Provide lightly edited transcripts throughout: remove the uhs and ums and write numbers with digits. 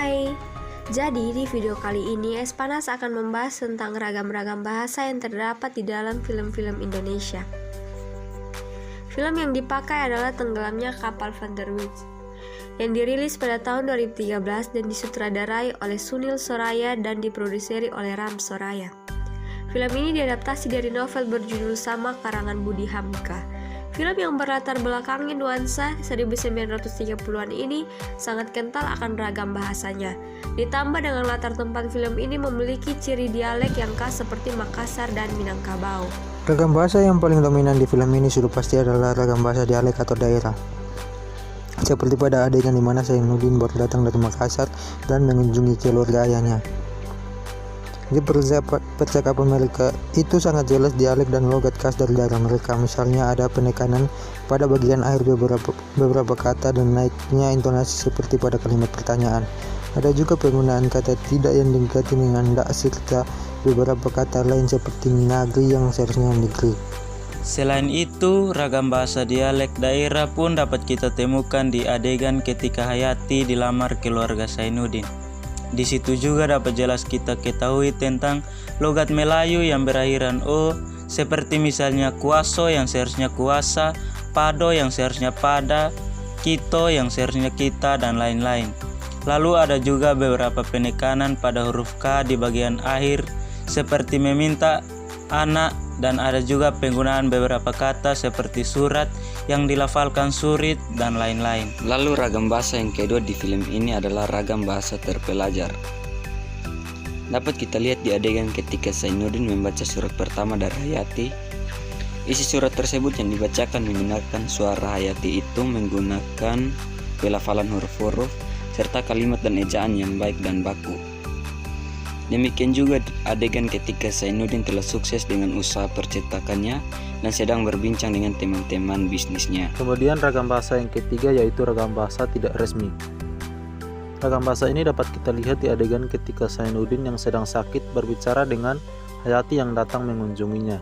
Hai, jadi di video kali ini Espanas akan membahas tentang ragam-ragam bahasa yang terdapat di dalam film-film Indonesia. Film yang dipakai adalah Tenggelamnya Kapal Van der Wijk yang dirilis pada tahun 2013 dan disutradarai oleh Sunil Soraya dan diproduksi oleh Ram Soraya. Film ini diadaptasi dari novel berjudul sama karangan Budi Hamka. Film yang berlatar belakangi nuansa 1930-an ini sangat kental akan ragam bahasanya. Ditambah dengan latar tempat film ini memiliki ciri dialek yang khas seperti Makassar dan Minangkabau. Ragam bahasa yang paling dominan di film ini sudah pasti adalah ragam bahasa dialek atau daerah. Seperti pada adegan di mana Zainuddin baru datang dari Makassar dan mengunjungi keluarga ayahnya. Di percakapan mereka itu sangat jelas dialek dan logat khas dari daerah mereka. Misalnya ada penekanan pada bagian akhir beberapa kata dan naiknya intonasi seperti pada kalimat pertanyaan. Ada juga penggunaan kata tidak yang diganti dengan ndak serta beberapa kata lain seperti negeri yang seharusnya negeri. Selain itu, ragam bahasa dialek daerah pun dapat kita temukan di adegan ketika Hayati dilamar keluarga Zainuddin. Di situ juga dapat jelas kita ketahui tentang logat Melayu yang berakhiran o, seperti misalnya kuaso yang seharusnya kuasa, pado yang seharusnya pada, kito yang seharusnya kita, dan lain-lain. Lalu ada juga beberapa penekanan pada huruf K di bagian akhir seperti meminta, anak, dan ada juga penggunaan beberapa kata seperti surat yang dilafalkan surit dan lain-lain. Lalu ragam bahasa yang kedua di film ini adalah ragam bahasa terpelajar. Dapat kita lihat di adegan ketika Zainuddin membaca surat pertama dari Hayati. Isi surat tersebut yang dibacakan menggunakan suara Hayati itu menggunakan pelafalan huruf-huruf serta kalimat dan ejaan yang baik dan baku. Demikian juga adegan ketika Zainuddin telah sukses dengan usaha percetakannya dan sedang berbincang dengan teman-teman bisnisnya. Kemudian ragam bahasa yang ketiga yaitu ragam bahasa tidak resmi. Ragam bahasa ini dapat kita lihat di adegan ketika Zainuddin yang sedang sakit berbicara dengan Hayati yang datang mengunjunginya.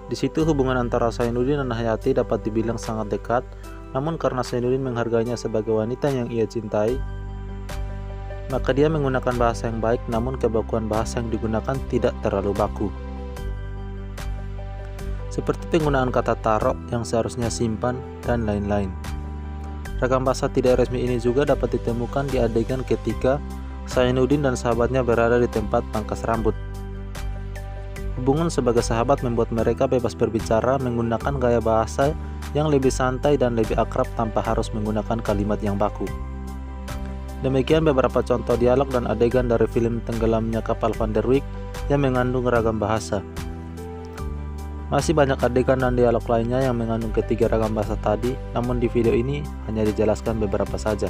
Di situ hubungan antara Zainuddin dan Hayati dapat dibilang sangat dekat, namun karena Zainuddin menghargainya sebagai wanita yang ia cintai, maka dia menggunakan bahasa yang baik, namun kebakuan bahasa yang digunakan tidak terlalu baku. Seperti penggunaan kata tarok yang seharusnya simpan dan lain-lain. Ragam bahasa tidak resmi ini juga dapat ditemukan di adegan ketika Zainuddin dan sahabatnya berada di tempat pangkas rambut. Hubungan sebagai sahabat membuat mereka bebas berbicara menggunakan gaya bahasa yang lebih santai dan lebih akrab tanpa harus menggunakan kalimat yang baku. Demikian beberapa contoh dialog dan adegan dari film Tenggelamnya Kapal Van der Wijk yang mengandung ragam bahasa. Masih banyak adegan dan dialog lainnya yang mengandung ketiga ragam bahasa tadi, namun di video ini hanya dijelaskan beberapa saja.